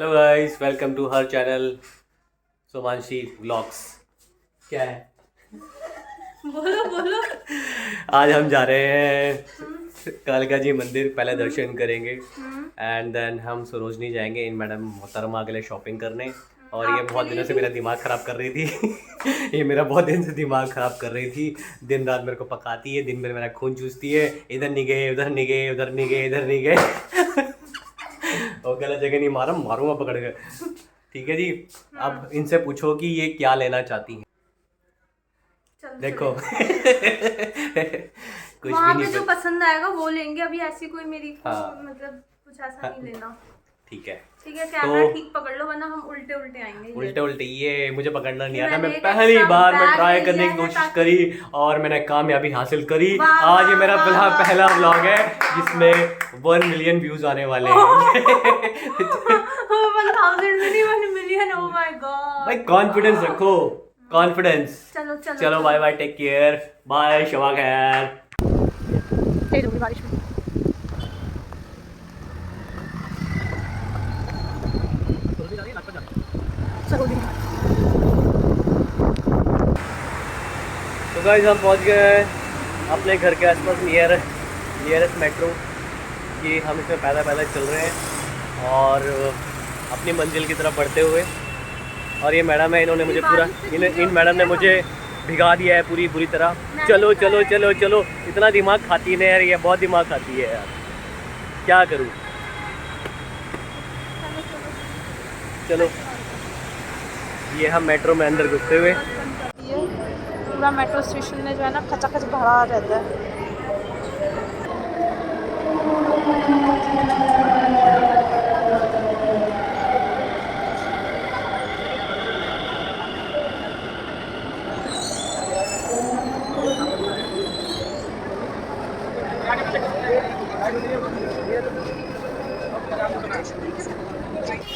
Hello guys, welcome to her channel Somanshi vlogs. क्या है? बोलो बोलो। आज हम जा रहे हैं कालिका जी मंदिर, पहले दर्शन करेंगे एंड देन हम सरोजनी जाएंगे इन मैडम मोहतरमा के लिए शॉपिंग करने। और ये आपके बहुत लिए दिनों से भी। मेरा दिमाग ख़राब कर रही थी। ये मेरा बहुत दिन से दिमाग ख़राब कर रही थी। दिन रात मेरे को पकाती है, दिन भर मेरा खून चूसती है। इधर नहीं गए, उधर नहीं गए, उधर नहीं गए, इधर नहीं गए। और गलत जगह नहीं मारा, मारूंगा पकड़ के। ठीक है जी। अब इनसे पूछो कि ये क्या लेना चाहती हैं। चलो देखो। कुछ भी वहां नहीं पे जो पसंद आएगा वो लेंगे। अभी ऐसी कोई मेरी को हाँ मतलब कुछ ऐसा हाँ, नहीं लेना। ठीक है। ठीक है, तो कैमरा ठीक पकड़ लो वरना हम उल्टे उल्टे आएंगे। ये उल्टे उल्टे ये मुझे पकड़ना नहीं ये आता। मैं मैंने एक पहली एक्स्ट्रा बार मैं बैग ट्राई ले करने लिया की है कोशिश ताकि करी और मैंने कामयाबी हासिल करी। वाह आज ये वाह मेरा वाह वाह पहला वाह व्लॉग है वाह जिसमें 1 मिलियन व्यूज आने वाले वाह। हैं। 1000 में नहीं 1 मिलियन। ओ माय भाई गॉड। कॉन्फिडेंस रखो, कॉन्फिडेंस। चलो चलो चलो bye bye, take care, bye, शबा खैर। तेज होगी बारिश में। सरोजनी। तो गाइस हम पहुंच गए हैं अपने घर के आसपास नियरेस्ट मेट्रो कि हम इसमें पैदल पैदल चल रहे हैं और अपनी मंजिल की तरफ बढ़ते हुए। और ये मैडम है, इन्होंने मुझे पूरा इन मैडम ने मुझे भिगा दिया है पूरी बुरी तरह। चलो चलो चलो चलो, इतना दिमाग खाती है यार, ये बहुत दिमाग खाती है यार, क्या करूँ। चलो, ये हम मेट्रो में अंदर घुसते हुए। पूरा मेट्रो स्टेशन में जो है ना खचाखच भरा रहता है।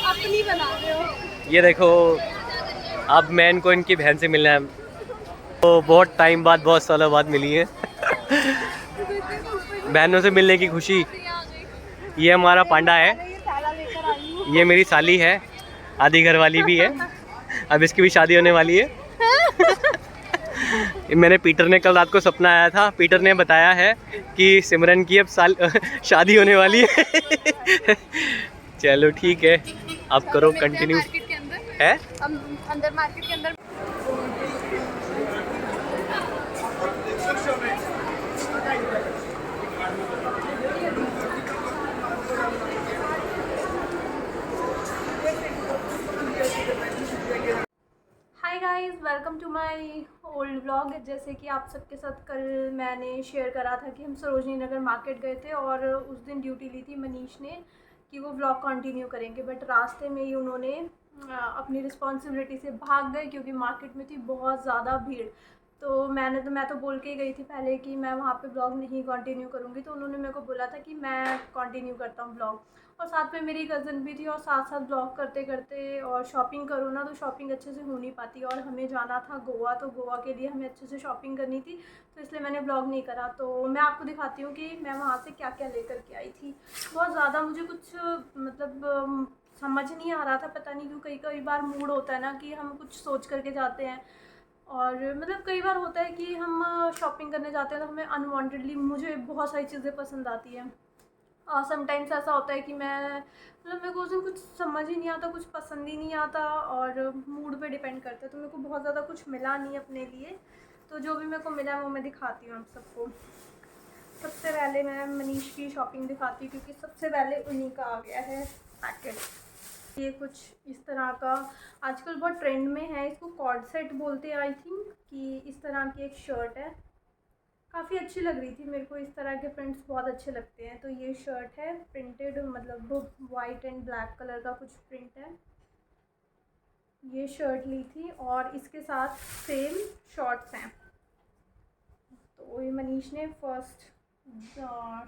अपनी बना रहे हो। ये देखो, अब मैं इनको इनकी बहन से मिलना है। तो बहुत टाइम बाद, बहुत सालों बाद मिली है। बहनों से मिलने की खुशी। ये हमारा पांडा है, ये मेरी साली है, आधी घर वाली भी है। अब इसकी भी शादी होने वाली है। मैंने पीटर ने कल रात को सपना आया था, पीटर ने बताया है कि सिमरन की अब शादी होने वाली है। चलो ठीक है, अब करो कंटिन्यू। है अंदर मार्केट के अंदर। Hi guys, welcome to my old vlog. जैसे कि आप सबके साथ कल मैंने शेयर करा था कि हम सरोजनी नगर मार्केट गए थे और उस दिन ड्यूटी ली थी मनीष ने कि वो व्लॉग कंटिन्यू करेंगे, बट रास्ते में ही उन्होंने अपनी रिस्पॉन्सिबिलिटी से भाग गए क्योंकि मार्केट में थी बहुत ज़्यादा भीड़। तो मैं तो बोल के ही गई थी पहले कि मैं वहाँ पे ब्लॉग नहीं कंटिन्यू करूँगी, तो उन्होंने मेरे को बोला था कि मैं कंटिन्यू करता हूँ ब्लॉग। और साथ में मेरी कज़न भी थी और साथ साथ ब्लॉग करते करते और शॉपिंग करो ना तो शॉपिंग अच्छे से हो नहीं पाती। और हमें जाना था गोवा, तो गोवा के लिए हमें अच्छे से शॉपिंग करनी थी, तो इसलिए मैंने ब्लॉग नहीं करा। तो मैं आपको दिखाती हूँ कि मैं वहाँ से क्या क्या लेकर के आई थी। बहुत ज़्यादा मुझे कुछ मतलब समझ नहीं आ रहा था, पता नहीं क्यों। कई बार मूड होता है ना कि हम कुछ सोच करके जाते हैं और मतलब कई बार होता है कि हम शॉपिंग करने जाते हैं तो हमें अनवांटेडली मुझे बहुत सारी चीज़ें पसंद आती हैं। समटाइम्स ऐसा होता है कि मैं मतलब मेरे को उस दिन कुछ समझ ही नहीं आता, कुछ पसंद ही नहीं आता और मूड पे डिपेंड करता है। तो मेरे को बहुत ज़्यादा कुछ मिला नहीं अपने लिए, तो जो भी मेरे को मिला वो मैं दिखाती हूँ आप सबको। सबसे पहले मैं मनीष की शॉपिंग दिखाती हूँ क्योंकि सबसे पहले उन्हीं का आ गया है पैकेट। ये कुछ इस तरह का आजकल बहुत ट्रेंड में है, इसको कॉर्ड सेट बोलते हैं आई थिंक। कि इस तरह की एक शर्ट है, काफ़ी अच्छी लग रही थी मेरे को। इस तरह के प्रिंट्स बहुत अच्छे लगते हैं। तो ये शर्ट है प्रिंटेड, मतलब वाइट एंड ब्लैक कलर का कुछ प्रिंट है। ये शर्ट ली थी और इसके साथ सेम शॉर्ट्स हैं। तो ये मनीष ने फर्स्ट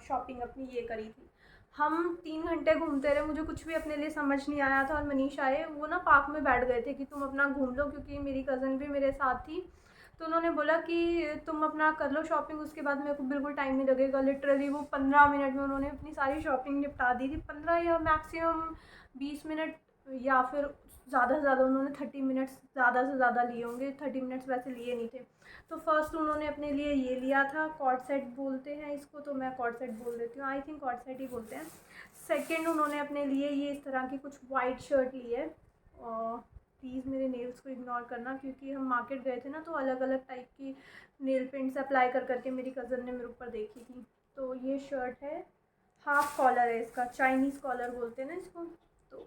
शॉपिंग अपनी ये करी थी। हम 3 घंटे घूमते रहे, मुझे कुछ भी अपने लिए समझ नहीं आया था। और मनीष आए, वो ना पार्क में बैठ गए थे कि तुम अपना घूम लो, क्योंकि मेरी कज़न भी मेरे साथ थी। तो उन्होंने बोला कि तुम अपना कर लो शॉपिंग, उसके बाद मेरे को बिल्कुल टाइम नहीं लगेगा। लिटरली वो 15 मिनट में उन्होंने अपनी सारी शॉपिंग निपटा दी थी। 15 या मैक्सिमम 20 मिनट या फिर ज़्यादा से ज़्यादा उन्होंने 30 मिनट्स ज़्यादा से ज़्यादा लिए होंगे, 30 मिनट्स वैसे लिए नहीं थे। तो फर्स्ट उन्होंने अपने लिए ये लिया था, कॉर्ड सेट बोलते हैं इसको, तो मैं कॉर्ड सेट बोल देती हूँ, आई थिंक कॉर्ड सेट ही बोलते हैं। सेकंड उन्होंने अपने लिए ये इस तरह की कुछ वाइट शर्ट ली है, और प्लीज़ मेरे नेल्स को इग्नोर करना क्योंकि हम मार्केट गए थे ना, तो अलग अलग टाइप की नेल पेंट्स अप्लाई कर करके मेरी कज़न ने मेरे ऊपर देखी थी। तो ये शर्ट है, हाफ कॉलर है इसका, चाइनीज़ कॉलर बोलते हैं ना इसको, तो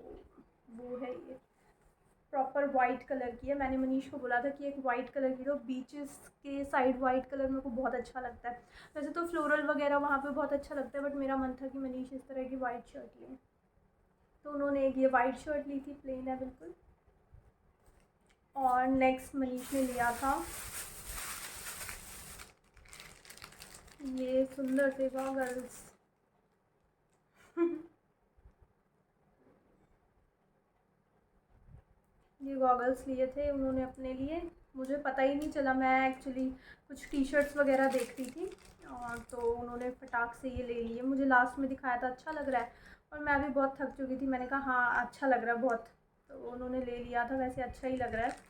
वो है ये, प्रॉपर वाइट कलर की है। मैंने मनीष को बोला था कि एक वाइट कलर की लो, बीचेस के साइड वाइट कलर मेरे को बहुत अच्छा लगता है। वैसे तो फ्लोरल वगैरह वहाँ पे बहुत अच्छा लगता है, बट मेरा मन था कि मनीष इस तरह की वाइट शर्ट लें, तो उन्होंने एक ये वाइट शर्ट ली थी, प्लेन है बिल्कुल। और नेक्स्ट मनीष ने लिया था ये सुंदर से गॉगल्स। ये गॉगल्स लिए थे उन्होंने अपने लिए, मुझे पता ही नहीं चला, मैं एक्चुअली कुछ टी शर्ट्स वगैरह देख रही थी, और तो उन्होंने फटाक से ये ले लिए। मुझे लास्ट में दिखाया था अच्छा लग रहा है, और मैं भी बहुत थक चुकी थी, मैंने कहा हाँ अच्छा लग रहा है बहुत, तो उन्होंने ले लिया था। वैसे अच्छा ही लग रहा है।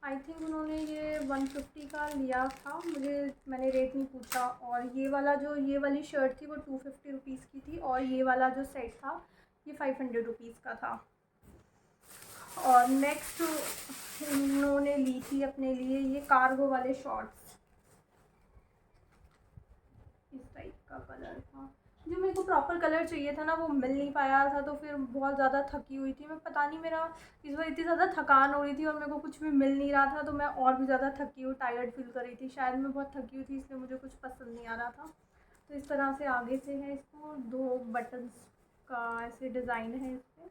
आई थिंक उन्होंने ये 150 का लिया था, मैंने रेट नहीं पूछा। और ये वाला जो ये वाली शर्ट थी वो 250 रुपीज़ की थी, और ये वाला जो सेट था ये 500 रुपीज़ का था। और नेक्स्ट उन्होंने ली थी अपने लिए ये कार्गो वाले शॉर्ट्स, इस टाइप का कलर था। जो मेरे को प्रॉपर कलर चाहिए था ना वो मिल नहीं पाया था, तो फिर बहुत ज़्यादा थकी हुई थी मैं, पता नहीं मेरा इस बार इतनी ज़्यादा थकान हो रही थी और मेरे को कुछ भी मिल नहीं रहा था, तो मैं और भी ज़्यादा थकी हुई, टायर्ड फील कर रही थी। शायद मैं बहुत थकी हुई थी इसलिए मुझे कुछ पसंद नहीं आ रहा था। तो इस तरह से आगे से है, इसको 2 बटन्स का ऐसे डिज़ाइन है इस पर,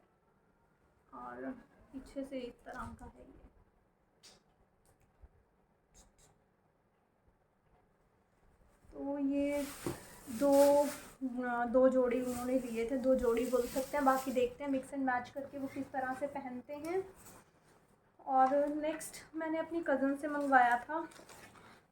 और पीछे से इस तरह का है ये। तो ये दो जोड़ी उन्होंने लिए थे, 2 जोड़ी बोल सकते हैं, बाकी देखते हैं मिक्स एंड मैच करके वो किस तरह से पहनते हैं। और नेक्स्ट मैंने अपनी कज़न से मंगवाया था,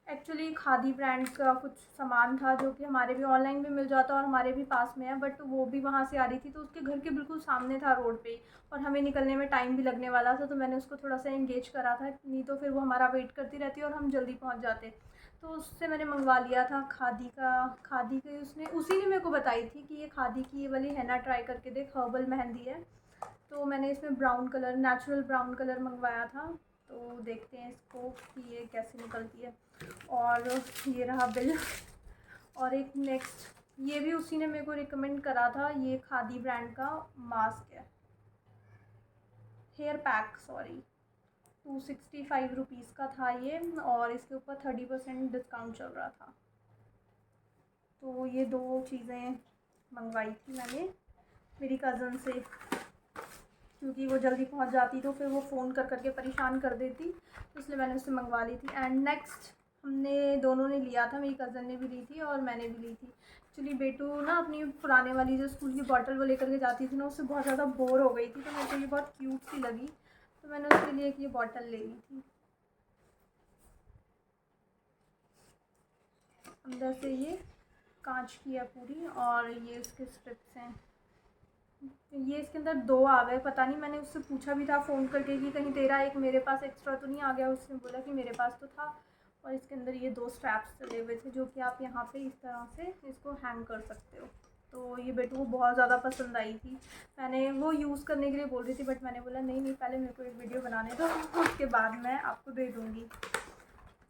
एक्चुअली खादी ब्रांड का कुछ सामान था जो कि हमारे भी ऑनलाइन भी मिल जाता और हमारे भी पास में है, बट वो भी वहाँ से आ रही थी, तो उसके घर के बिल्कुल सामने था रोड पे, और हमें निकलने में टाइम भी लगने वाला था, तो मैंने उसको थोड़ा सा एंगेज करा था, नहीं तो फिर वो हमारा वेट करती रहती और हम जल्दी पहुँच जाते। तो उससे मैंने मंगवा लिया था खादी की, उसने उसी ने मेरे को बताई थी कि ये खादी की ये वाली हैना ट्राई करके देख, हर्बल मेहंदी है। तो मैंने इसमें brown colour, natural brown colour मंगवाया था, तो देखते हैं इसको कि ये कैसे निकलती है। और ये रहा बिल। और एक नेक्स्ट ये भी उसी ने मेरे को रिकमेंड करा था, ये खादी ब्रांड का मास्क है, हेयर पैक, सॉरी, 265 रुपीज़ का था ये, और इसके ऊपर 30% डिस्काउंट चल रहा था। तो ये 2 चीज़ें मंगवाई थी मैंने मेरी कज़न से, क्योंकि वो जल्दी पहुंच जाती तो फिर वो फ़ोन कर करके परेशान कर देती, तो इसलिए मैंने उससे मंगवा ली थी। एंड नेक्स्ट हमने दोनों ने लिया था, मेरी कज़न ने भी ली थी और मैंने भी ली थी। एक्चुअली बेटू ना अपनी पुराने वाली जो स्कूल की बॉटल वो लेकर के जाती थी ना, उससे बहुत ज़्यादा बोर हो गई थी, तो मेरे को ये बहुत क्यूट सी लगी, तो मैंने उसके लिए एक ये बॉटल ले ली थी। अंदर से ये कांच की है पूरी, और ये इसके स्ट्रिप्स हैं। ये इसके अंदर 2 आ गए, पता नहीं, मैंने उससे पूछा भी था फ़ोन करके कि कहीं तेरा एक मेरे पास एक्स्ट्रा तो नहीं आ गया, उसने बोला कि मेरे पास तो था। और इसके अंदर ये 2 स्ट्रैप्स चले हुए थे जो कि आप यहाँ पे इस तरह से इसको हैंग कर सकते हो। तो ये बेटू को बहुत ज़्यादा पसंद आई थी, मैंने वो यूज़ करने के लिए बोल रही थी, बट मैंने बोला नहीं पहले मेरे को एक वीडियो बनाने दो, उसके बाद मैं आपको दे दूँगी।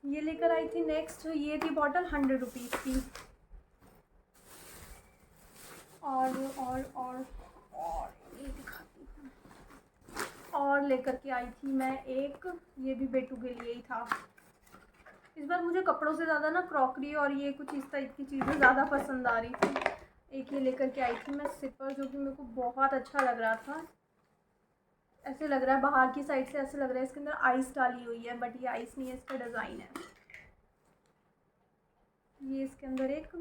ये लेकर आई थी। नेक्स्ट ये थी बॉटल 100 रुपीज़ की। और ये दिखाती हूँ, और लेकर के आई थी मैं एक, ये भी बेटू के लिए ही था। इस बार मुझे कपड़ों से ज़्यादा ना क्रॉकरी और ये कुछ इस टाइप की चीज़ें ज़्यादा पसंद आ रही थी। एक ये लेकर के आई थी मैं सिपर, जो कि मेरे को बहुत अच्छा लग रहा था। ऐसे लग रहा है बाहर की साइड से ऐसे लग रहा है इसके अंदर आइस डाली हुई है, बट ये आइस नहीं है, इसका डिज़ाइन है। ये इसके अंदर एक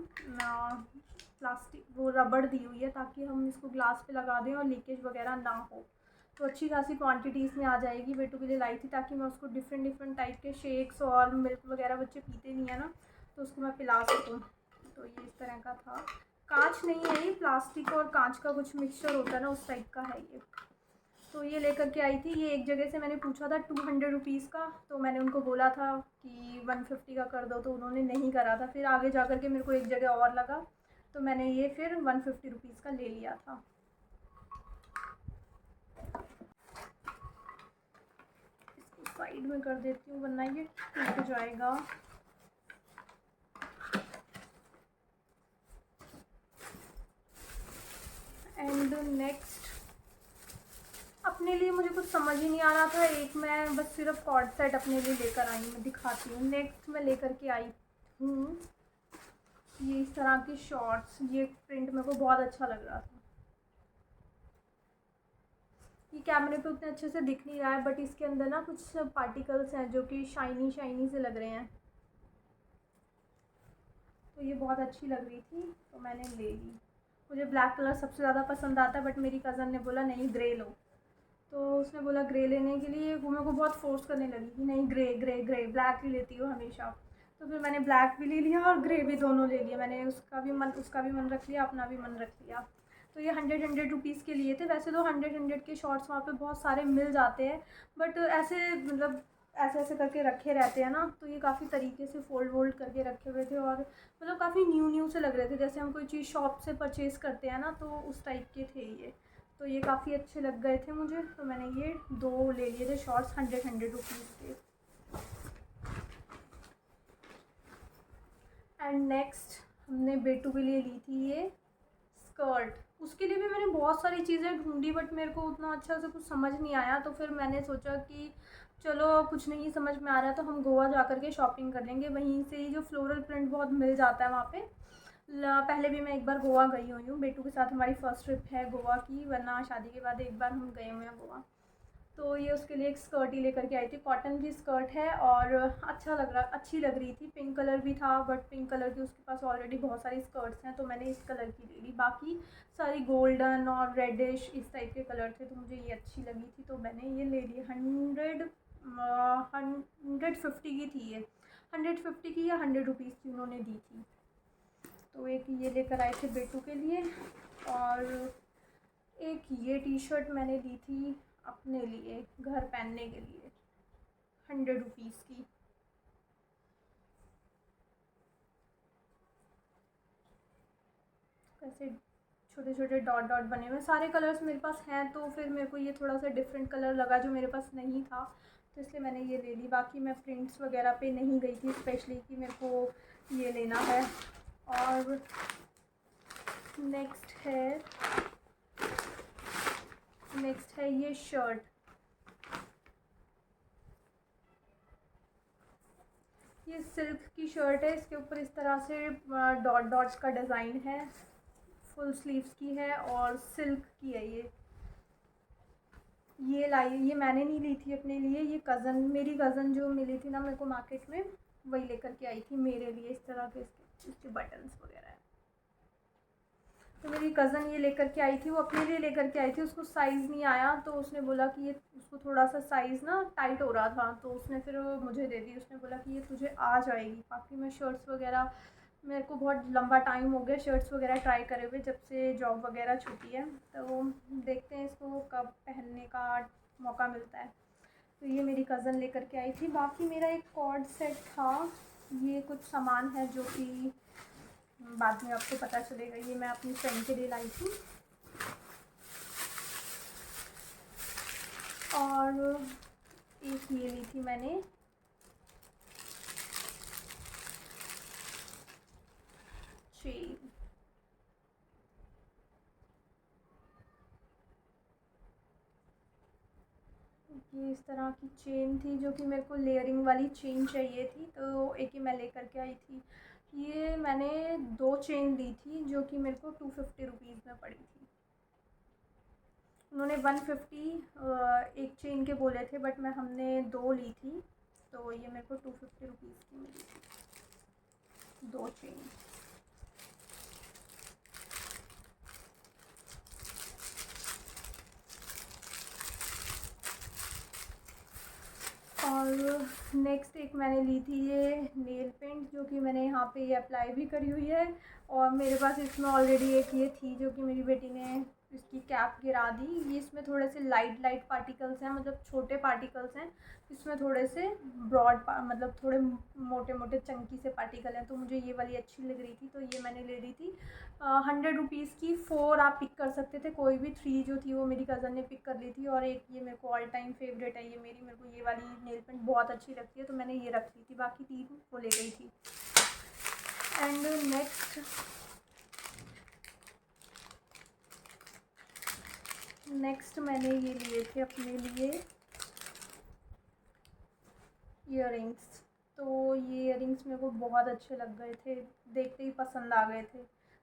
प्लास्टिक वो रबड़ दी हुई है ताकि हम इसको ग्लास पे लगा दें और लीकेज वगैरह ना हो। तो अच्छी खासी क्वांटिटी इसमें आ जाएगी। बेटू के लिए लाई थी ताकि मैं उसको डिफरेंट टाइप के शेक्स और मिल्क वगैरह, बच्चे पीते नहीं है ना, तो उसको मैं पिला सकूँ। तो ये इस तरह का था, कांच नहीं है ये, प्लास्टिक और कांच का कुछ मिक्सचर होता है ना, उस टाइप का है ये। तो ये लेकर के आई थी। ये एक जगह से मैंने पूछा था 200 रुपीज़ का, तो मैंने उनको बोला था कि 150 का कर दो, तो उन्होंने नहीं करा था। फिर आगे जा कर के मेरे को एक जगह और लगा, तो मैंने ये फिर 150 रुपीज़ का ले लिया था। इसको साइड में कर देती हूँ वरना ये टूट जाएगा। एंड नेक्स्ट अपने लिए मुझे कुछ समझ ही नहीं आ रहा था। एक मैं बस सिर्फ कॉर्ड सेट अपने लिए लेकर आई, मैं दिखाती हूँ। नेक्स्ट मैं लेकर के आई हूँ ये इस तरह की शॉर्ट्स। ये प्रिंट मेरे को बहुत अच्छा लग रहा था। ये कैमरे पे उतने अच्छे से दिख नहीं रहा है, बट इसके अंदर ना कुछ पार्टिकल्स हैं जो कि शाइनी शाइनी से लग रहे हैं। तो ये बहुत अच्छी लग रही थी, तो मैंने ले ली। मुझे ब्लैक कलर सबसे ज़्यादा पसंद आता है, बट मेरी कज़न ने बोला नहीं ग्रे लो। तो उसने बोला ग्रे लेने के लिए, वो मेरे को बहुत फोर्स करने लगी कि नहीं ग्रे ग्रे ग्रे, ब्लैक ही लेती हो हमेशा। तो फिर मैंने ब्लैक भी ले लिया और ग्रे भी, दोनों ले लिया मैंने। उसका भी मन रख लिया, अपना भी मन रख लिया। तो ये 100 रुपीज़ के लिए थे। वैसे तो 100 के शॉर्ट्स वहाँ पे बहुत सारे मिल जाते हैं, बट ऐसे मतलब ऐसे ऐसे करके रखे रहते हैं ना, तो ये काफ़ी तरीके से फोल्ड करके रखे हुए थे और मतलब काफ़ी न्यू से लग रहे थे, जैसे हम कोई चीज़ शॉप से परचेज़ करते हैं ना, तो उस टाइप के थे ये। तो ये काफ़ी अच्छे लग गए थे मुझे, तो मैंने ये 2 ले लिए थे शॉर्ट्स 100 रुपीज़ के। एंड नेक्स्ट हमने बेटू के लिए ली थी ये स्कर्ट। उसके लिए भी मैंने बहुत सारी चीज़ें ढूंढी, बट मेरे को उतना अच्छा से कुछ समझ नहीं आया। तो फिर मैंने सोचा कि चलो कुछ नहीं समझ में आ रहा है तो हम गोवा जा कर के शॉपिंग कर लेंगे। वहीं से ही जो फ्लोरल प्रिंट बहुत मिल जाता है वहाँ पे। पहले भी मैं एक बार गोवा गई हुई हूँ बेटू के साथ, हमारी फ़र्स्ट ट्रिप है गोवा की, वरना शादी के बाद एक बार हम गए हुए हैं गोवा। तो ये उसके लिए एक स्कर्ट ही लेकर के आई थी। कॉटन की स्कर्ट है और अच्छी लग रही थी। पिंक कलर भी था, बट पिंक कलर की उसके पास ऑलरेडी बहुत सारी स्कर्ट्स हैं, तो मैंने इस कलर की ले ली। बाकी सारी गोल्डन और रेडिश इस टाइप के कलर थे, तो मुझे ये अच्छी लगी थी, तो मैंने ये ले ली। 150 की थी ये, 150 की या 100 रुपीज़ की उन्होंने दी थी। तो एक ये लेकर आए थे बेटू के लिए, और एक ये टी शर्ट मैंने ली थी अपने लिए घर पहनने के लिए, 100 रुपीज़ की। ऐसे छोटे छोटे डॉट डॉट बने हुए, सारे कलर्स मेरे पास हैं, तो फिर मेरे को ये थोड़ा सा डिफरेंट कलर लगा जो मेरे पास नहीं था, तो इसलिए मैंने ये ले ली। बाकी मैं प्रिंट्स वगैरह पे नहीं गई थी स्पेशली कि मेरे को ये लेना है। और नेक्स्ट है ये शर्ट। ये सिल्क की शर्ट है, इसके ऊपर इस तरह से डॉट डॉट्स का डिज़ाइन है, फुल स्लीव्स की है और सिल्क की है ये। ये मैंने नहीं ली थी अपने लिए, ये मेरी कज़न जो मिली थी ना मेरे को मार्केट में, वही लेकर के आई थी मेरे लिए। इस तरह के इसके बटन्स वगैरह है। तो मेरी कज़न ये लेकर के आई थी, वो अपने लिए लेकर के आई थी। उसको साइज़ नहीं आया, तो उसने बोला कि ये उसको थोड़ा सा साइज़ ना टाइट हो रहा था, तो उसने फिर मुझे दे दी। उसने बोला कि ये तुझे आ जाएगी। बाकी मैं शर्ट्स वगैरह, मेरे को बहुत लंबा टाइम हो गया शर्ट्स वगैरह ट्राई करे हुए, जब से जॉब वगैरह छुट्टी है, तो देखते हैं इसको कब पहनने का मौका मिलता है। तो ये मेरी कज़न लेकर के आई थी। बाकी मेरा एक कॉर्ड सेट था, ये कुछ सामान है जो कि बाद में आपको पता चलेगा। ये मैं अपनी फ्रेंड के लिए लाई थी। और एक ये ली थी मैंने चेन। ये इस तरह की चेन थी जो कि मेरे को लेयरिंग वाली चेन चाहिए थी, तो एक ही मैं लेकर के आई थी। ये मैंने 2 चेन ली थी जो कि मेरे को 250 रुपीज़ में पड़ी थी। उन्होंने 150 एक चेन के बोले थे, बट हमने 2 ली थी, तो ये मेरे को 250 रुपीज़ की मिली थी 2 चेन। और नेक्स्ट एक मैंने ली थी ये नेल पेंट, जो कि मैंने यहाँ पे ये अप्लाई भी करी हुई है, और मेरे पास इसमें ऑलरेडी एक ये थी जो कि मेरी बेटी ने इसकी कैप गिरा दी। ये इसमें थोड़े से लाइट पार्टिकल्स हैं, मतलब छोटे पार्टिकल्स हैं। इसमें थोड़े से ब्रॉड मतलब थोड़े मोटे मोटे चंकी से पार्टिकल हैं, तो मुझे ये वाली अच्छी लग रही थी, तो ये मैंने ले ली थी। 100 रुपीज़ की 4 आप पिक कर सकते थे, कोई भी 3 जो थी वो मेरी कज़न ने पिक कर ली थी। और एक ये मेरे को ऑल टाइम फेवरेट है, ये मेरे को ये वाली नेल पेंट बहुत अच्छी लगती है, तो मैंने ये रख ली थी। बाकी 3 वो ले गई थी। एंड नेक्स्ट मैंने ये लिए थे अपने लिए ईयरिंग्स। तो ये ईयरिंग्स मेरे को बहुत अच्छे लग गए थे, देखते ही पसंद आ गए थे।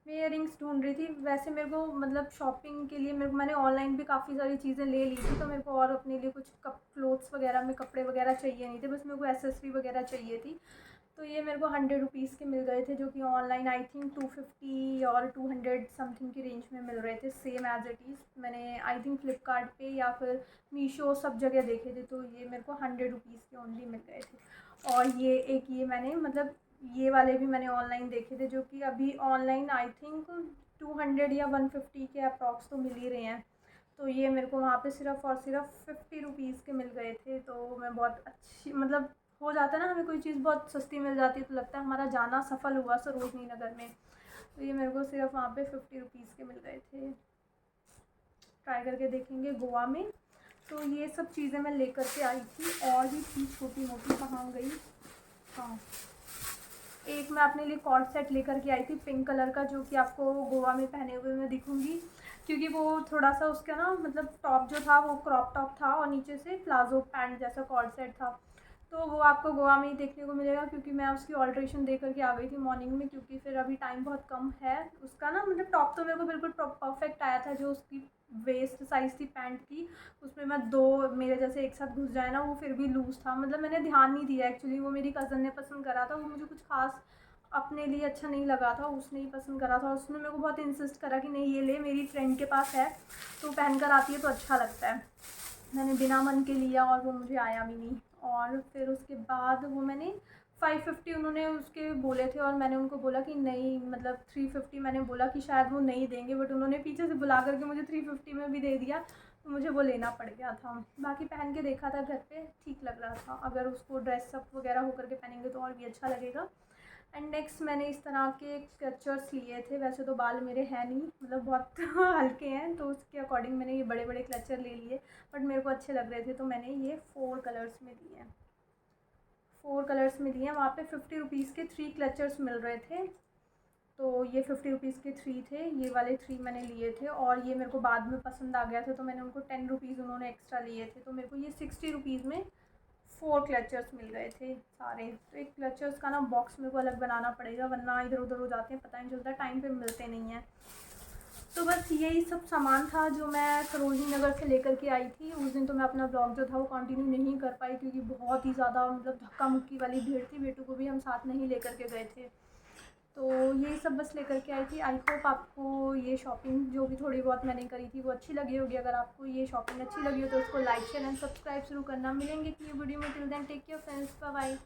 मैं ईयरिंग्स ढूंढ रही थी, वैसे मेरे को मतलब शॉपिंग के लिए मैंने ऑनलाइन भी काफ़ी सारी चीज़ें ले ली थी, तो मेरे को और अपने लिए कुछ क्लोथ्स वगैरह में कपड़े वगैरह चाहिए नहीं थे, बस मेरे को एसेसरी वगैरह चाहिए थी। तो ये मेरे को 100 रुपीज़ के मिल गए थे, जो कि ऑनलाइन आई थिंक 250 और 200 समथिंग की रेंज में मिल रहे थे, सेम एज इट इज़। मैंने आई थिंक फ्लिपकार्ट पे या फिर मीशो सब जगह देखे थे, तो ये मेरे को 100 रुपीज़ के ओनली मिल गए थे। और ये मैंने मतलब ये वाले भी मैंने ऑनलाइन देखे थे, जो कि अभी ऑनलाइन आई थिंक 200 या 150 के अप्रॉक्स तो मिल ही रहे हैं। तो ये मेरे को वहाँ पे सिर्फ़ और सिर्फ 50 रुपीज़ के मिल गए थे। तो मैं बहुत अच्छी मतलब हो जाता है ना, हमें कोई चीज़ बहुत सस्ती मिल जाती है तो लगता है हमारा जाना सफल हुआ सरोजनी नगर में। तो ये मेरे को सिर्फ वहाँ पे 50 रुपीज़ के मिल गए थे। ट्राई करके देखेंगे गोवा में। तो ये सब चीज़ें मैं लेकर के आई थी, और भी थी छोटी मोटी, कहाँ गई। हाँ, एक मैं अपने लिए कॉर्ड सेट लेकर के आई थी पिंक कलर का, जो कि आपको गोवा में पहने हुए मैं दिखूंगी, क्योंकि वो थोड़ा सा उसका ना मतलब टॉप जो था वो क्रॉप टॉप था और नीचे से प्लाजो पैंट जैसा कॉर्ड सेट था। तो वो आपको गोवा में ही देखने को मिलेगा, क्योंकि मैं उसकी ऑल्ट्रेशन दे करके आ गई थी मॉर्निंग में, क्योंकि फिर अभी टाइम बहुत कम है उसका ना। मतलब टॉप तो मेरे को बिल्कुल परफेक्ट आया था, जो उसकी वेस्ट साइज़ थी पैंट की, उसमें मैं 2 मेरे जैसे एक साथ घुस जाए ना, वो फिर भी लूज़ था। मतलब मैंने ध्यान नहीं दिया एक्चुअली, वो मेरी कज़न ने पसंद करा था, वो मुझे कुछ खास अपने लिए अच्छा नहीं लगा था, उसने ही पसंद करा था। उसने मेरे को बहुत इंसिस्ट करा कि नहीं ये ले, मेरी फ्रेंड के पास है तो पहन कर आती है तो अच्छा लगता है। मैंने बिना मन के लिया और वो मुझे आया भी नहीं। और फिर उसके बाद वो मैंने 550 उन्होंने उसके बोले थे, और मैंने उनको बोला कि नहीं, मतलब 350 मैंने बोला कि शायद वो नहीं देंगे, बट उन्होंने पीछे से बुला करके मुझे 350 में भी दे दिया, तो मुझे वो लेना पड़ गया था। बाकी पहन के देखा था घर पे, ठीक लग रहा था। अगर उसको ड्रेसअप वगैरह होकर के पहनेंगे तो और भी अच्छा लगेगा। एंड नेक्स्ट मैंने इस तरह के क्लचर्स लिए थे। वैसे तो बाल मेरे हैं नहीं, मतलब बहुत हल्के हैं, तो उसके अकॉर्डिंग मैंने ये बड़े बड़े क्लचर ले लिए, बट मेरे को अच्छे लग रहे थे, तो मैंने ये 4 कलर्स में लिए हैं। 4 कलर्स में लिए हैं। वहाँ पे 50 रुपीज़ के 3 क्लचर्स मिल रहे थे, तो ये 50 रुपीज़ के 3 थे, ये वाले 3 मैंने लिए थे। और ये मेरे को बाद में पसंद आ गया था, तो मैंने उनको 10 रुपीज़ उन्होंने एक्स्ट्रा लिए थे, तो मेरे को ये 60 रुपीज़ में 4 क्लचर्स मिल गए थे सारे। तो एक क्लचर्स का ना बॉक्स मेरे को अलग बनाना पड़ेगा, वरना इधर उधर हो जाते हैं, पता नहीं चलता, टाइम पे मिलते नहीं हैं। तो बस यही सब सामान था जो मैं सरोजनी नगर से लेकर के आई थी। उस दिन तो मैं अपना ब्लॉग जो था वो कंटिन्यू नहीं कर पाई, क्योंकि बहुत ही ज़्यादा मतलब धक्का मुक्की वाली भीड़ थी। बेटू को भी हम साथ नहीं लेकर के गए थे, तो यही सब बस लेकर के आई थी। आई होप आपको ये शॉपिंग जो भी थोड़ी बहुत मैंने करी थी वो अच्छी लगी होगी। अगर आपको ये शॉपिंग अच्छी लगी हो तो उसको लाइक शेयर एंड सब्सक्राइब शुरू करना। मिलेंगे कि ये वीडियो में, till then take care friends, bye bye.